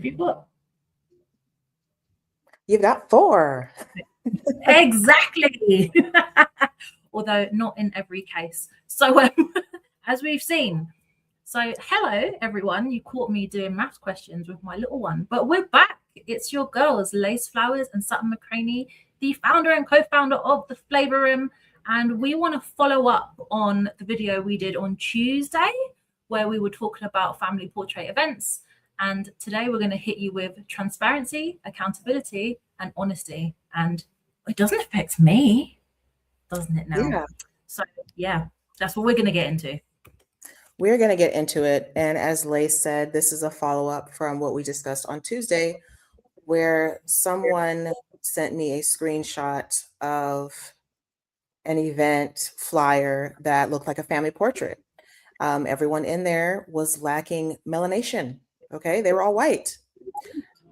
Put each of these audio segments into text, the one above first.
have you got? You've got 4. Exactly. Although not in every case. So as we've seen, so hello everyone, you caught me doing maths questions with my little one, but we're back. It's your girls, Lace Flowers and Sutton McCraney, the founder and co-founder of the Flavor Room, and we want to follow up on the video we did on Tuesday where we were talking about family portrait events, and today we're going to hit you with transparency, accountability and honesty. And it doesn't affect me, doesn't it now? Yeah. So yeah, that's what we're going to get into. We're going to get into it. And as Lace said, this is a follow-up from what we discussed on Tuesday, where someone sent me a screenshot of an event flyer that looked like a family portrait. Everyone in there was lacking melanation. Okay, they were all white.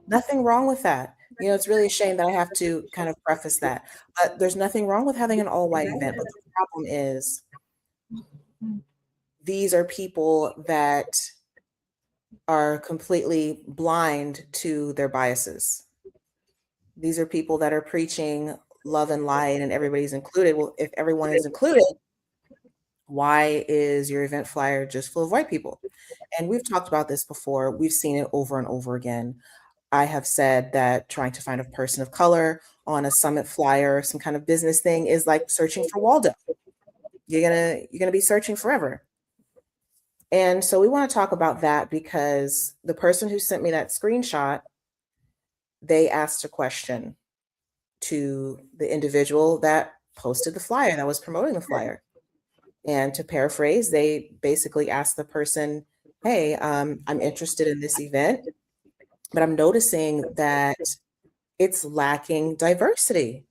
Nothing wrong with that. You know, it's really a shame that I have to kind of preface that. But there's nothing wrong with having an all-white event. But the problem is these are people that are completely blind to their biases. These are people that are preaching love and light and everybody's included. Well, if everyone is included, why is your event flyer just full of white people? And we've talked about this before. We've seen it over and over again. I have said that trying to find a person of color on a summit flyer, some kind of business thing, is like searching for Waldo. You're gonna be searching forever. And so we want to talk about that because the person who sent me that screenshot, they asked a question to the individual that posted the flyer, that was promoting the flyer. And to paraphrase, they basically asked the person, hey, I'm interested in this event, but I'm noticing that it's lacking diversity.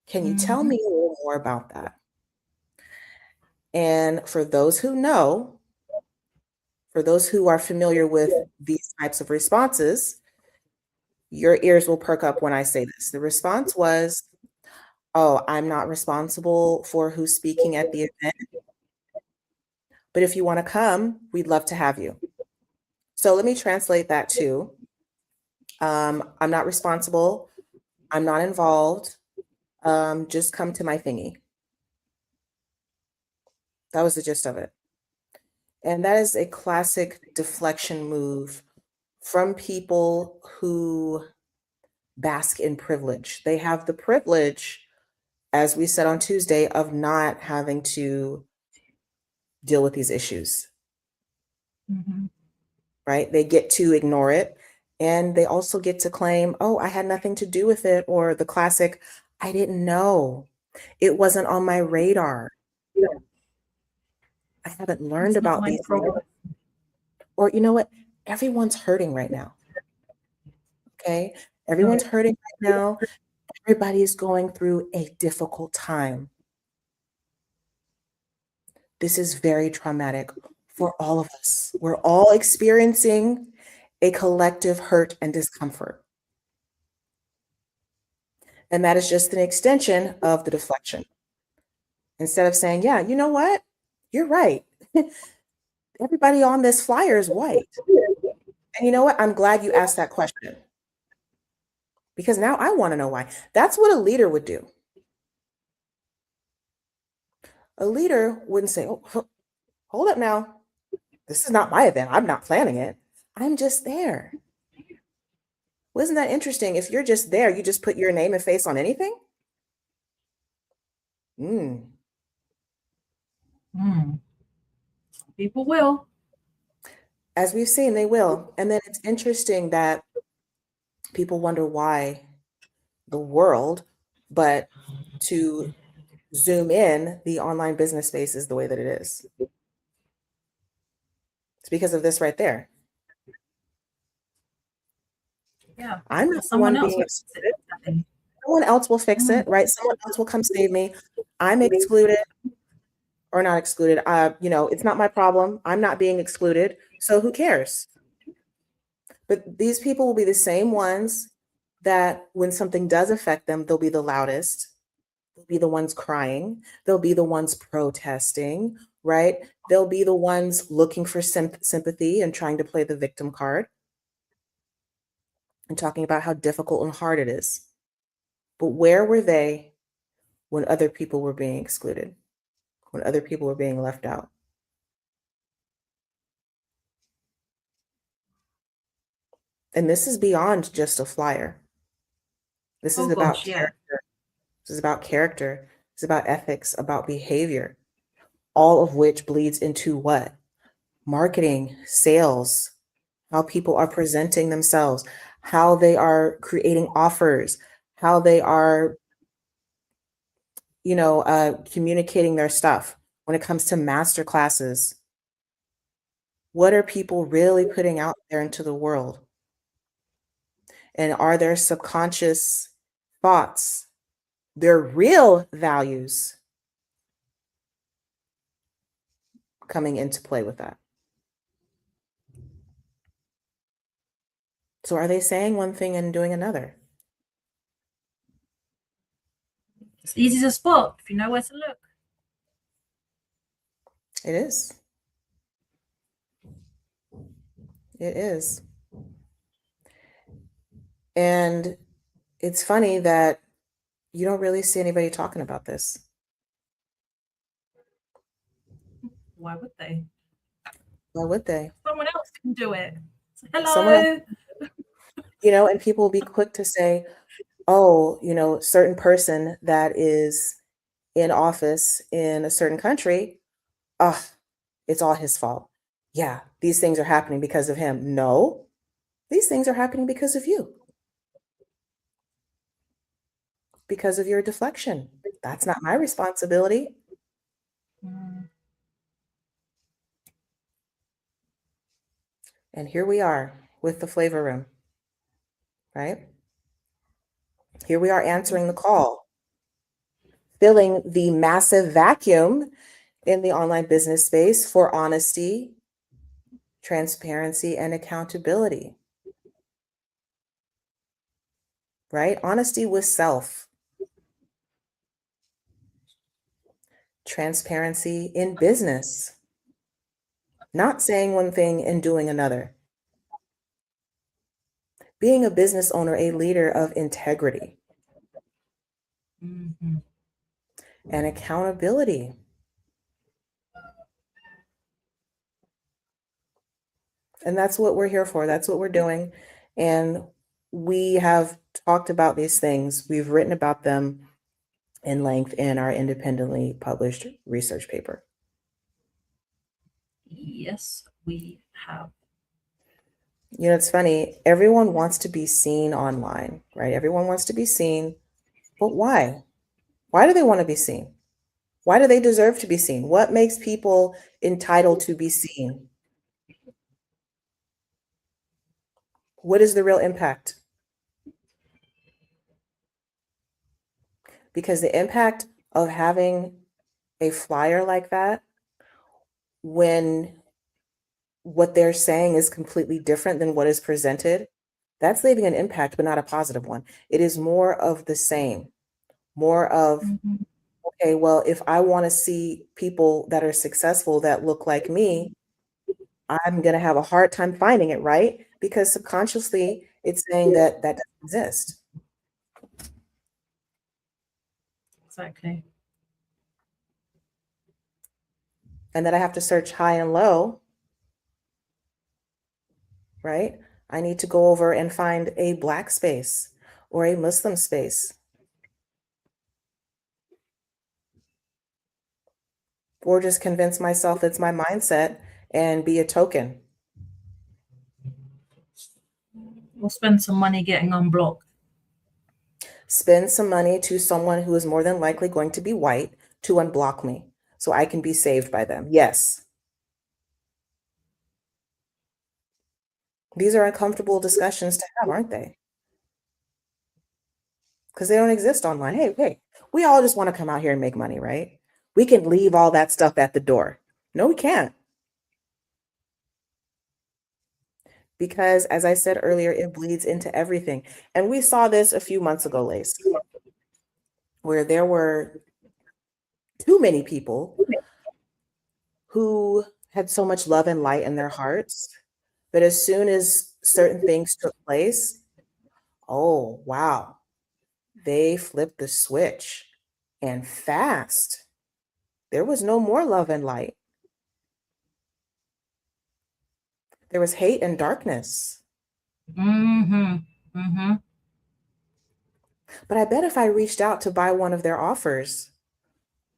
Can you tell me a little more about that? And for those who know, for those who are familiar with these types of responses, your ears will perk up when I say this. The response was, oh, I'm not responsible for who's speaking at the event, but if you want to come, we'd love to have you. So let me translate that to, I'm not responsible, I'm not involved, just come to my thingy. That was the gist of it. And that is a classic deflection move from people who bask in privilege. They have the privilege, as we said on Tuesday, of not having to deal with these issues. Right? They get to ignore it. And they also get to claim, oh, I had nothing to do with it. Or the classic, I didn't know. It wasn't on my radar. I haven't learned about these things. Or you know what? Everyone's hurting right now. Okay? Everyone's hurting right now. Everybody's going through a difficult time. This is very traumatic for all of us. We're all experiencing a collective hurt and discomfort. And that is just an extension of the deflection. Instead of saying, yeah, you know what? You're right. Everybody on this flyer is white. And you know what? I'm glad you asked that question. Because now I want to know why. That's what a leader would do. A leader wouldn't say, oh, hold up now. This is not my event. I'm not planning it. I'm just there. Well, isn't that interesting? If you're just there, you just put your name and face on anything? People will. As we've seen, they will. And then it's interesting that people wonder why the world, but to zoom in, the online business space is the way that it is. It's because of this right there. Yeah. I'm not someone being excluded. Someone else will fix it, right? Someone else will come save me. I'm excluded or not excluded. You know, it's not my problem. I'm not being excluded. So who cares? But these people will be the same ones that when something does affect them, they'll be the loudest. They'll be the ones crying. They'll be the ones protesting, right? They'll be the ones looking for sympathy and trying to play the victim card. and talking about how difficult and hard it is. But where were they when other people were being excluded, when other people were being left out? And this is beyond just a flyer. This is Oh about gosh, yeah. character. This is about character. It's about ethics, about behavior, all of which bleeds into what? Marketing, sales, how people are presenting themselves, how they are creating offers, how they are, communicating their stuff when it comes to master classes. What are people really putting out there into the world? And are their subconscious thoughts, their real values coming into play with that? So are they saying one thing and doing another? It's easy to spot if you know where to look. It is. It is. And it's funny that you don't really see anybody talking about this. Why would they? Why would they? Someone else can do it. Hello. Someone else, and people will be quick to say, oh, certain person that is in office in a certain country, it's all his fault. Yeah, these things are happening because of him. No, these things are happening because of you. Because of your deflection. That's not my responsibility. And here we are with the flavor room, right? Here we are answering the call, filling the massive vacuum in the online business space for honesty, transparency, and accountability, right? Honesty with self, transparency in business, not saying one thing and doing another. Being a business owner, a leader of integrity Mm-hmm. and accountability. And that's what we're here for. That's what we're doing. And we have talked about these things. We've written about them in length in our independently published research paper. Yes, we have. It's funny. Everyone wants to be seen online, right? Everyone wants to be seen. But why? Why do they want to be seen? Why do they deserve to be seen? What makes people entitled to be seen? What is the real impact? Because the impact of having a flyer like that, when what they're saying is completely different than what is presented, that's leaving an impact, but not a positive one. It is more of the same, more of, okay, well, if I want to see people that are successful that look like me, I'm going to have a hard time finding it, right? Because subconsciously it's saying that that doesn't exist. Exactly. And that I have to search high and low, right? I need to go over and find a Black space or a Muslim space, or just convince myself it's my mindset and be a token. We'll spend some money getting unblocked. Spend some money to someone who is more than likely going to be white to unblock me so I can be saved by them. Yes. These are uncomfortable discussions to have, aren't they? Because they don't exist online. Hey, we all just want to come out here and make money, right? We can leave all that stuff at the door. No, we can't. Because as I said earlier, it bleeds into everything. And we saw this a few months ago, Lace, where there were too many people who had so much love and light in their hearts, but as soon as certain things took place, Oh, wow. They flipped the switch and fast. There was no more love and light. There was hate and darkness. Mm-hmm. Mm-hmm. But I bet if I reached out to buy one of their offers,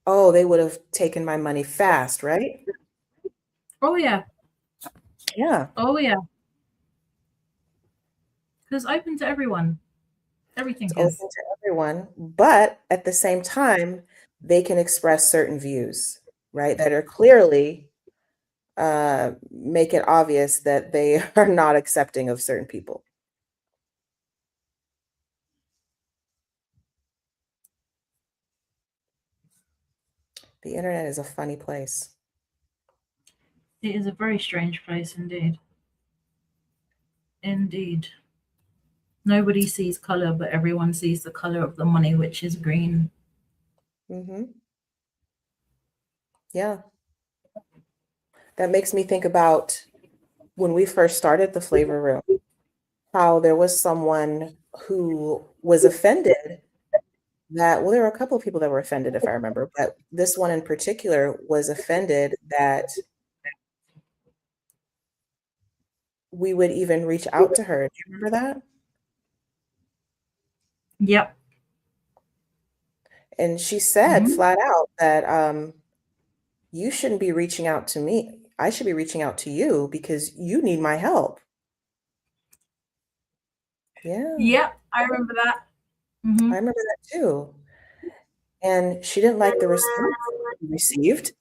oh, they would have taken my money fast, right? Oh yeah. Yeah. Oh yeah. Because open to everyone. Everything It's open is. to everyone. But at the same time, they can express certain views, right? That are clearly make it obvious that they are not accepting of certain people. The internet is a funny place. It is a very strange place indeed. Indeed. Nobody sees color, but everyone sees the color of the money, which is green. Mm-hmm. Yeah. That makes me think about when we first started the Flavor Room, how there was someone who was offended that, well, there were a couple of people that were offended, if I remember, but this one in particular was offended that we would even reach out to her. Do you remember that? Yep. And she said Mm-hmm. flat out that you shouldn't be reaching out to me. I should be reaching out to you because you need my help. Yeah, Yep. I remember that. Mm-hmm. I remember that too. And she didn't like the response she received,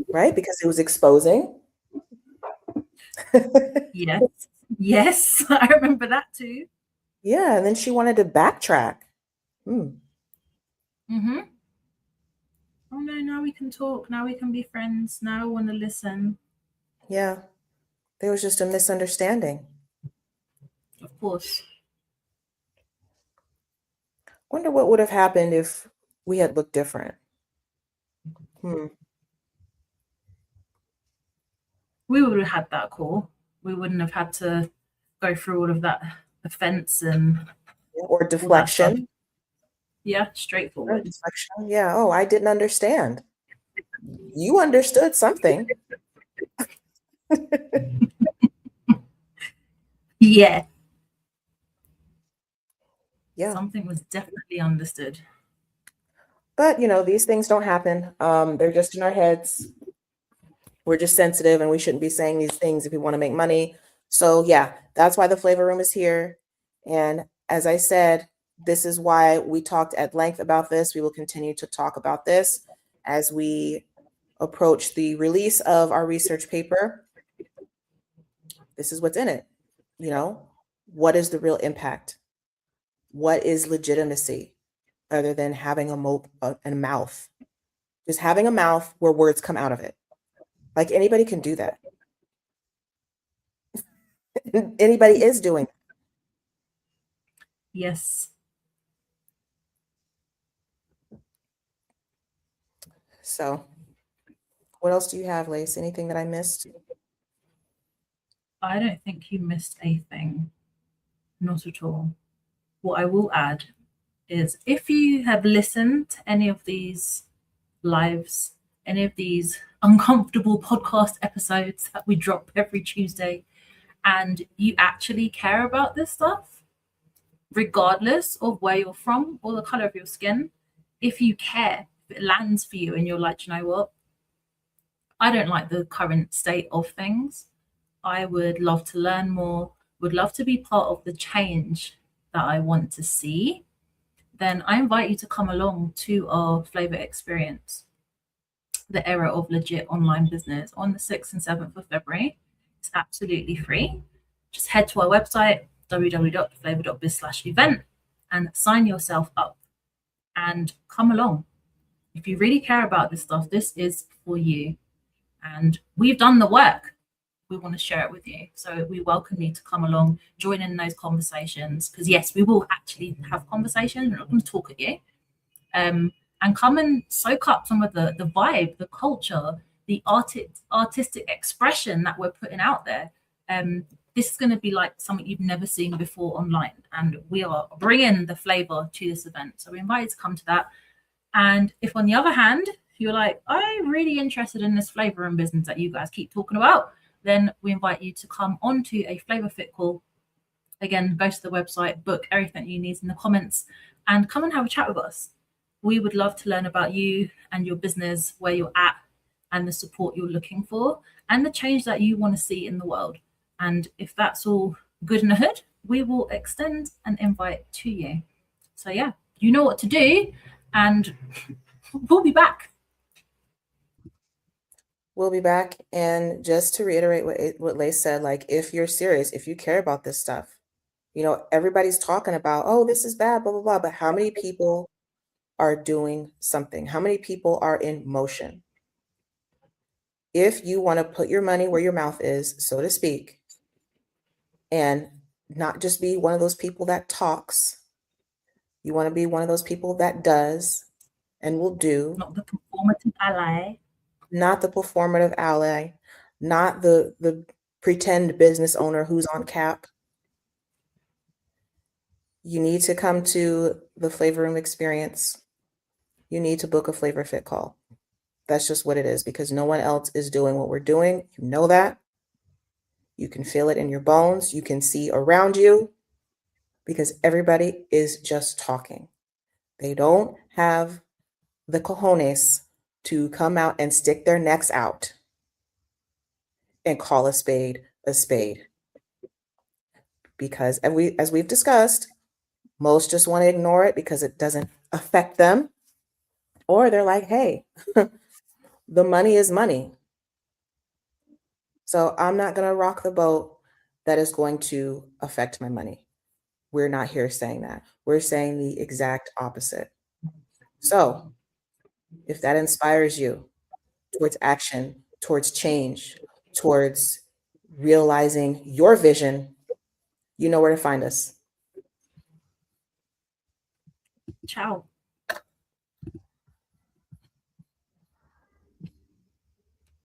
right? Because it was exposing. Yes. Yes. I remember that too. Yeah, and then she wanted to backtrack. Hmm. Mm-hmm. Oh no, now we can talk. Now we can be friends. Now I want to listen. Yeah, there was just a misunderstanding. Of course. Wonder what would have happened if we had looked different. Hmm. We would have had that call. We wouldn't have had to go through all of that offense and Or all that stuff. deflection. Yeah, Or straightforward. deflection. Yeah. Oh, I didn't understand. You understood something. Yeah. Yeah. Something was definitely understood. But these things don't happen. They're just in our heads. We're just sensitive and we shouldn't be saying these things if we want to make money. So yeah, that's why the Flavor Room is here. And as I said, this is why we talked at length about this. We will continue to talk about this as we approach the release of our research paper. This is what's in it. What is the real impact? What is legitimacy other than having a mouth? Just having a mouth where words come out of it. Like anybody can do that. Anybody is doing that. Yes. So what else do you have, Lace? Anything that I missed? I don't think you missed a thing. Not at all. What I will add is if you have listened to any of these lives, any of these uncomfortable podcast episodes that we drop every Tuesday, and you actually care about this stuff, regardless of where you're from or the color of your skin, if you care, if it lands for you and you're like, you know what? I don't like the current state of things. I would love to learn more, would love to be part of the change that I want to see. Then I invite you to come along to our flavor experience, the era of legit online business, on the 6th and 7th of February. It's absolutely free. Just head to our website, www.flavor.biz/event, and sign yourself up and come along. If you really care about this stuff, this is for you. And we've done the work. We want to share it with you. So we welcome you to come along, join in those conversations. Because yes, we will actually have conversations. We're not going to talk at you. And come and soak up some of the vibe, the culture, the artistic expression that we're putting out there. this is going to be like something you've never seen before online. And we are bringing the flavor to this event. So we invite you to come to that. And if on the other hand, you're like, I'm really interested in this flavor and business that you guys keep talking about, then we invite you to come onto a Flavor Fit call. Again, go to the website, book everything you need in the comments, and come and have a chat with us. We would love to learn about you and your business, where you're at, and the support you're looking for, and the change that you want to see in the world. And if that's all good in the hood, we will extend an invite to you. So yeah, you know what to do, and we'll be back. We'll be back. And just to reiterate what Lace said, like, if you're serious, if you care about this stuff, you know, everybody's talking about, oh, this is bad, blah, blah, blah. But how many people are doing something? How many people are in motion? If you want to put your money where your mouth is, so to speak, and not just be one of those people that talks, you want to be one of those people that does and will do. Not the performative ally. Not the performative ally, not the pretend business owner who's on cap. You need to come to the Flavor Room experience. You need to book a Flavor Fit call. That's just what it is, because no one else is doing what we're doing. You know that. You can feel it in your bones. You can see around you, because everybody is just talking. They don't have the cojones to come out and stick their necks out and call a spade a spade. Because as we've discussed, most just want to ignore it because it doesn't affect them. Or they're like, hey, the money is money. So I'm not going to rock the boat that is going to affect my money. We're not here saying that. We're saying the exact opposite. So if that inspires you towards action, towards change, towards realizing your vision, you know where to find us. Ciao.